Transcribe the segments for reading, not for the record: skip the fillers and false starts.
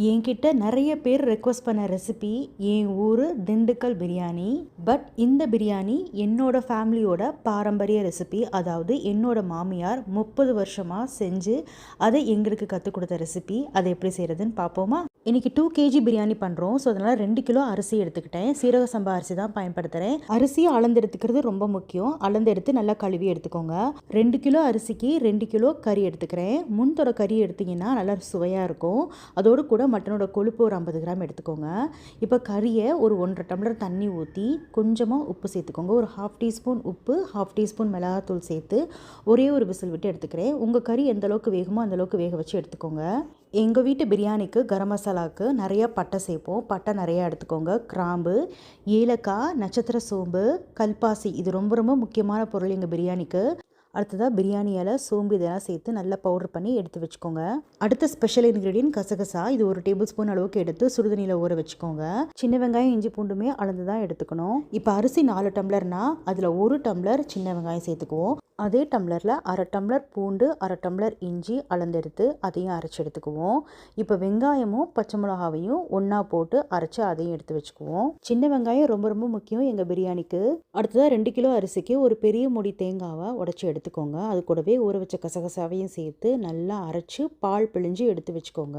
என்கிட்ட நிறைய பேர் ரெக்வஸ்ட் பண்ண ரெசிபி என் ஊர் திண்டுக்கல் பிரியாணி. பட் இந்த பிரியாணி என்னோட ஃபேமிலியோட பாரம்பரிய ரெசிபி. அதாவது என்னோட மாமியார் 30 வருஷமாக செஞ்சு அதை எங்களுக்கு கற்றுக் கொடுத்த ரெசிபி. அதை எப்படி செய்கிறதுன்னு பார்ப்போமா? இன்றைக்கி 2 kg பிரியாணி பண்ணுறோம். ஸோ அதனால் 2 கிலோ அரிசி எடுத்துக்கிட்டேன். சீரக சம்பா அரிசி தான் பயன்படுத்துகிறேன். அரிசியை அளந்து எடுத்துக்கிறது ரொம்ப முக்கியம். அளந்து எடுத்து நல்லா கழுவி எடுத்துக்கோங்க. 2 கிலோ அரிசிக்கு 2 கிலோ கறி எடுத்துக்கிறேன். முன்தொட கறி எடுத்திங்கன்னா நல்லா சுவையாக இருக்கும். அதோடு கூட மட்டனோட கொழுப்பு ஒரு 50 கிராம் எடுத்துக்கோங்க. இப்போ கறியை ஒரு 1.5 டம்ளர் தண்ணி ஊற்றி கொஞ்சமாக உப்பு சேர்த்துக்கோங்க. ஒரு 1/2 டீஸ்பூன் உப்பு, 1/2 டீஸ்பூன் மிளகாத்தூள் சேர்த்து ஒரே ஒரு விசில் விட்டு எடுத்துக்கிறேன். உங்கள் கறி எந்த அளவுக்கு வேகுமோ அந்தளவுக்கு வேக வச்சு எடுத்துக்கோங்க. எங்கள் வீட்டு பிரியாணிக்கு கரம் மசாலாவுக்கு நிறையா பட்டை சேர்ப்போம். பட்டை நிறையா எடுத்துக்கோங்க. கிராம்பு, ஏலக்காய், நட்சத்திர சோம்பு, கல்பாசி, இது ரொம்ப ரொம்ப முக்கியமான பொருள் எங்கள் பிரியாணிக்கு. அடுத்ததாக பிரியாணி இலை, சோம்பு இதெல்லாம் சேர்த்து நல்லா பவுடர் பண்ணி எடுத்து வச்சுக்கோங்க. அடுத்த ஸ்பெஷல் இன்க்ரீடியன்ட் கசகசா. இது 1 டேபிள் ஸ்பூன் அளவுக்கு எடுத்து சுடுதண்ணியில் ஊற வச்சுக்கோங்க. சின்ன வெங்காயம், இஞ்சி பூண்டுமே அளந்து தான் எடுத்துக்கணும். இப்போ அரிசி 4 டம்ளர்னா அதில் 1 டம்ளர் சின்ன வெங்காயம் சேர்த்துக்குவோம். அதே டம்ளரில் 1/2 டம்ளர் பூண்டு, 1/2 டம்ளர் இஞ்சி அளந்தெடுத்து அதையும் அரைச்சி எடுத்துக்குவோம். இப்போ வெங்காயமும் பச்சை மிளகாவையும் ஒன்றா போட்டு அரைச்சி அதையும் எடுத்து வச்சுக்குவோம். சின்ன வெங்காயம் ரொம்ப ரொம்ப முக்கியம் எங்கள் பிரியாணிக்கு. அடுத்ததாக 2 கிலோ அரிசிக்கு ஒரு பெரிய மூடி தேங்காவை உடச்சி எடுத்துக்கோங்க. அது கூடவே ஊற வச்ச கசகசாவையும் சேர்த்து நல்லா அரைச்சி பால் பிழிஞ்சு எடுத்து வச்சுக்கோங்க.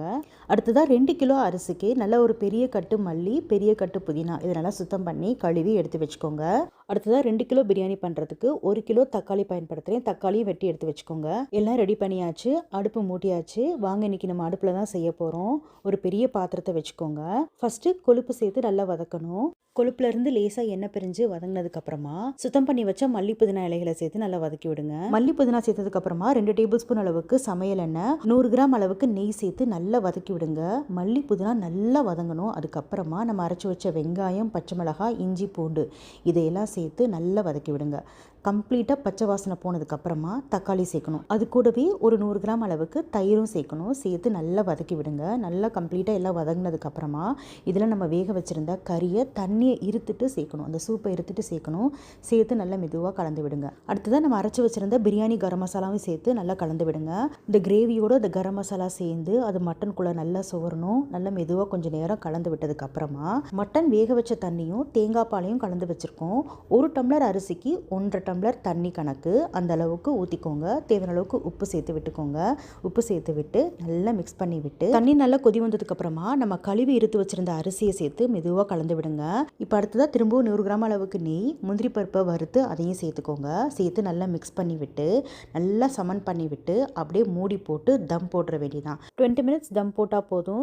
அடுத்ததாக 2 கிலோ அரிசிக்கு நல்லா ஒரு பெரிய கட்டு மல்லி, பெரிய கட்டு புதினா இதை நல்லா சுத்தம் பண்ணி கழுவி எடுத்து வச்சுக்கோங்க. அடுத்ததாக 2 கிலோ பிரியாணி பண்ணுறதுக்கு 1 கிலோ தக்காளி பயன்படுத்துகிறேன். தக்காளியும் வெட்டி எடுத்து வச்சுக்கோங்க. எல்லாம் ரெடி பண்ணியாச்சு. அடுப்பு மூட்டியாச்சு. வாங்க இன்றைக்கி நம்ம அடுப்பில் தான் செய்ய போகிறோம். ஒரு பெரிய பாத்திரத்தை வச்சுக்கோங்க. ஃபஸ்ட்டு கொழுப்பு சேர்த்து நல்லா வதக்கணும். கொழுப்புலேருந்து லேசாக எண்ணெய் பிரிஞ்சு வதங்கினதுக்கப்புறமா சுத்தம் பண்ணி வச்ச மல்லி புதினா இலைகளை சேர்த்து நல்லா வதக்கி விடுங்க. மல்லி புதினா சேர்த்ததுக்கப்புறமா 2 டேபிள் ஸ்பூன் அளவுக்கு சமையல் எண்ணெய், 100 கிராம் அளவுக்கு நெய் சேர்த்து நல்லா வதக்கி விடுங்க. மல்லி புதினா நல்லா வதங்கணும். அதுக்கப்புறமா நம்ம அரைச்சி வச்ச வெங்காயம், பச்சை மிளகாய், இஞ்சி, பூண்டு இதையெல்லாம் சேர்த்து நல்லா வதக்கி விடுங்க. கம்ப்ளீட்டாக பச்சை வாசனை போனதுக்கப்புறமா தக்காளி சேர்க்கணும். அது கூடவே ஒரு 100 கிராம் அளவுக்கு தயிரும் சேர்க்கணும். சேர்த்து நல்லா வதக்கி விடுங்க. நல்லா கம்ப்ளீட்டாக எல்லாம் வதங்கினதுக்கப்புறமா இதில் நம்ம வேக வச்சுருந்த கறியை தண்ணியை இருத்துட்டு சேர்க்கணும். அந்த சூப்பை இருத்துட்டு சேர்க்கணும். சேர்த்து நல்லா மெதுவாக கலந்து விடுங்க. அடுத்ததாக நம்ம அரைச்சி வச்சுருந்த பிரியாணி கரம் மசாலாவும் சேர்த்து நல்லா கலந்து விடுங்க. இந்த கிரேவியோட இந்த கரம் மசாலா சேர்ந்து அது மட்டனுக்குள்ளே நல்லா சுவரணும். நல்லா மெதுவாக கொஞ்சம் நேரம் கலந்து விட்டதுக்கப்புறமா மட்டன் வேக வச்ச தண்ணியும் தேங்காய் பாலையும் கலந்து வச்சுருக்கோம். 1 டம்ளர் அரிசிக்கு 1.5 டம்ளர் தண்ணி கணக்கு அந்த அளவுக்கு ஊற்றிக்கோங்க. தேவையான அளவுக்கு உப்பு சேர்த்து விட்டுக்கோங்க. உப்பு சேர்த்து விட்டு நல்லா மிக்ஸ் பண்ணி விட்டு தண்ணி நல்லா கொதி வந்ததுக்கப்புறமா நம்ம கழுவி இருத்து வச்சுருந்த அரிசியை சேர்த்து மெதுவாக கலந்து விடுங்க. இப்போ அடுத்ததாக திரும்பவும் 100 கிராம் அளவுக்கு நெய், முந்திரி பருப்பை வறுத்து அதையும் சேர்த்துக்கோங்க. சேர்த்து நல்லா மிக்ஸ் பண்ணி விட்டு நல்லா சமன் பண்ணி விட்டு அப்படியே மூடி போட்டு தம் போட்டுற வேண்டியதான். 20 மினிட்ஸ் தம் போட்டால் போதும்.